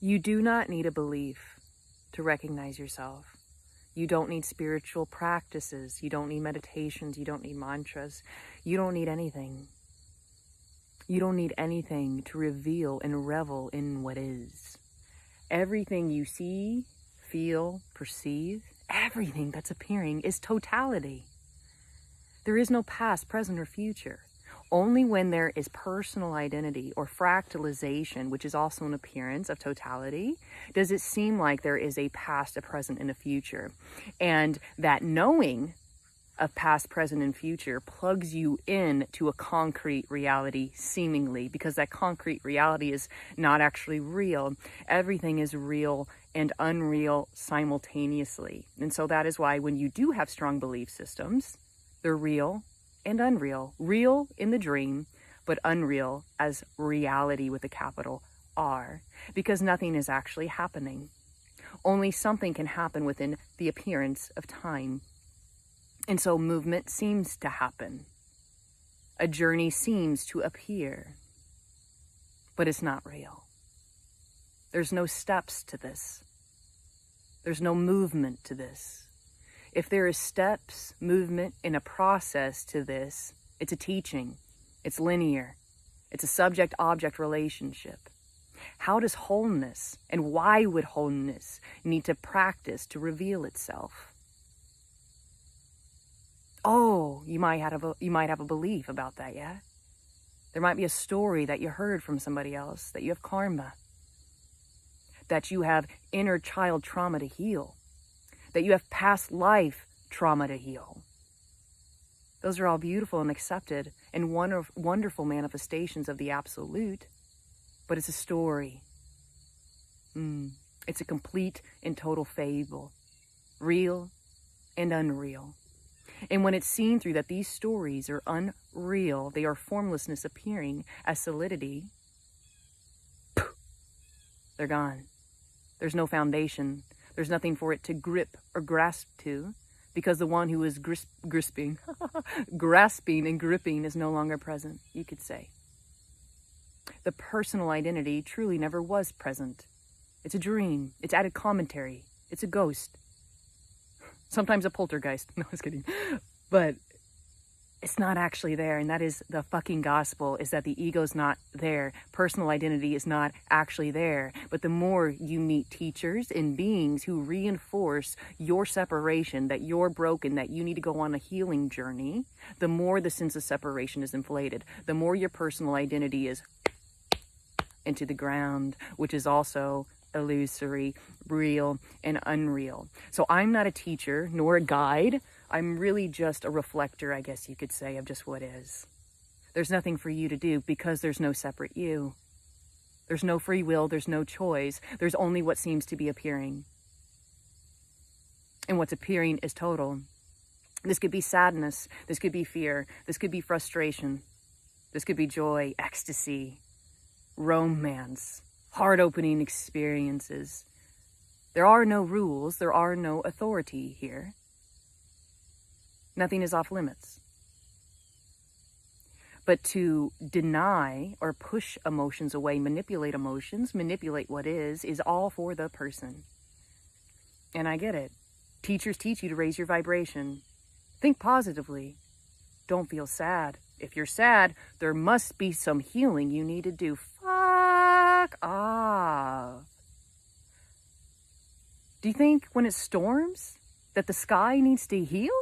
You do not need a belief to recognize yourself. You don't need spiritual practices. You don't need meditations. You don't need mantras. You don't need anything. You don't need anything to reveal and revel in what is. Everything you see, feel, perceive, everything that's appearing is totality. There is no past, present, or future. Only when there is personal identity or fractalization, which is also an appearance of totality, does it seem like there is a past, a present, and a future. And that knowing of past, present, and future plugs you in to a concrete reality, seemingly, because that concrete reality is not actually real. Everything is real and unreal simultaneously. And so that is why when you do have strong belief systems, they're real and unreal. Real in the dream, but unreal as reality with a capital R, because nothing is actually happening. Only something can happen within the appearance of time. And so movement seems to happen. A journey seems to appear, but it's not real. There's no steps to this. There's no movement to this. If there is steps, movement, and a process to this, it's a teaching. It's linear. It's a subject-object relationship. How does wholeness, and why would wholeness need to practice to reveal itself? Oh, you might have a belief about that, yeah? There might be a story that you heard from somebody else, that you have karma, that you have inner child trauma to heal, that you have past life trauma to heal. Those are all beautiful and accepted and wonderful manifestations of the absolute, but it's a story. It's a complete and total fable, real and unreal. And when it's seen through that these stories are unreal, they are formlessness appearing as solidity, they're gone. There's no foundation. There's nothing for it to grip or grasp to, because the one who is grasping and gripping is no longer present, you could say. The personal identity truly never was present. It's a dream. It's added commentary. It's a ghost. Sometimes a poltergeist. No, I was kidding. But it's not actually there. And that is the fucking gospel, is that the ego's not there. Personal identity is not actually there. But the more you meet teachers and beings who reinforce your separation, that you're broken, that you need to go on a healing journey, the more the sense of separation is inflated. The more your personal identity is into the ground, which is also illusory, real, and unreal. So I'm not a teacher nor a guide. I'm really just a reflector, I guess you could say, of just what is. There's nothing for you to do because there's no separate you. There's no free will. There's no choice. There's only what seems to be appearing. And what's appearing is total. This could be sadness. This could be fear. This could be frustration. This could be joy, ecstasy, romance, heart-opening experiences. There are no rules. There are no authority here. Nothing is off limits. But to deny or push emotions away, manipulate emotions, manipulate what is all for the person. And I get it. Teachers teach you to raise your vibration. Think positively. Don't feel sad. If you're sad, there must be some healing you need to do. Fuck off. Do you think when it storms that the sky needs to heal?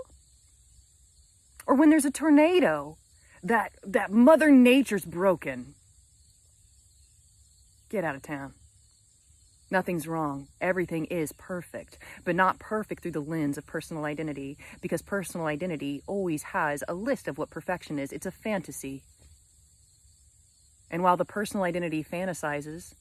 Or when there's a tornado, that Mother Nature's broken? Get out of town. Nothing's wrong. Everything is perfect, but not perfect through the lens of personal identity, because personal identity always has a list of what perfection is. It's a fantasy. And while the personal identity fantasizes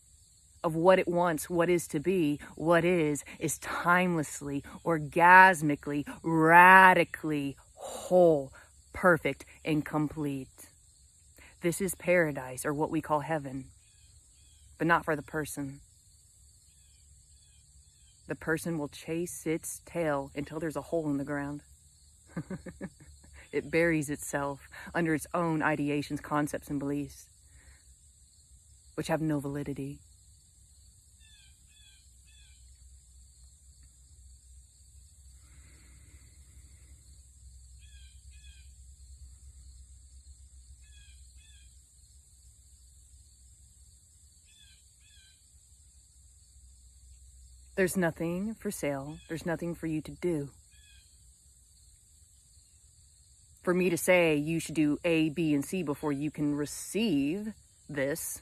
of what it wants, what is to be, what is timelessly, orgasmically, radically whole, perfect, and complete. This is paradise, or what we call heaven, but not for the person. The person will chase its tail until there's a hole in the ground. It buries itself under its own ideations, concepts, and beliefs, which have no validity. There's nothing for sale. There's nothing for you to do. For me to say you should do A, B, and C before you can receive this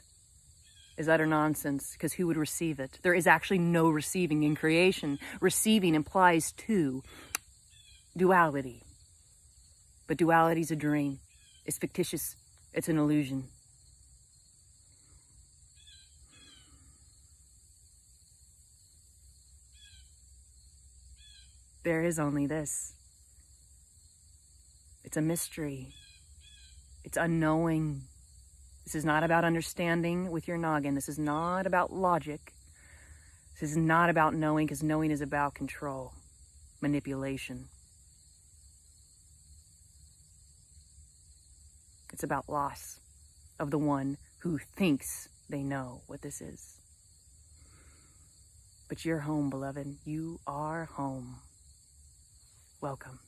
is utter nonsense, because who would receive it? There is actually no receiving in creation. Receiving implies two: duality. But duality is a dream. It's fictitious. It's an illusion. There is only this. It's a mystery. It's unknowing. This is not about understanding with your noggin. This is not about logic. This is not about knowing, because knowing is about control, manipulation. It's about loss of the one who thinks they know what this is. But you're home, beloved. You are home. Welcome.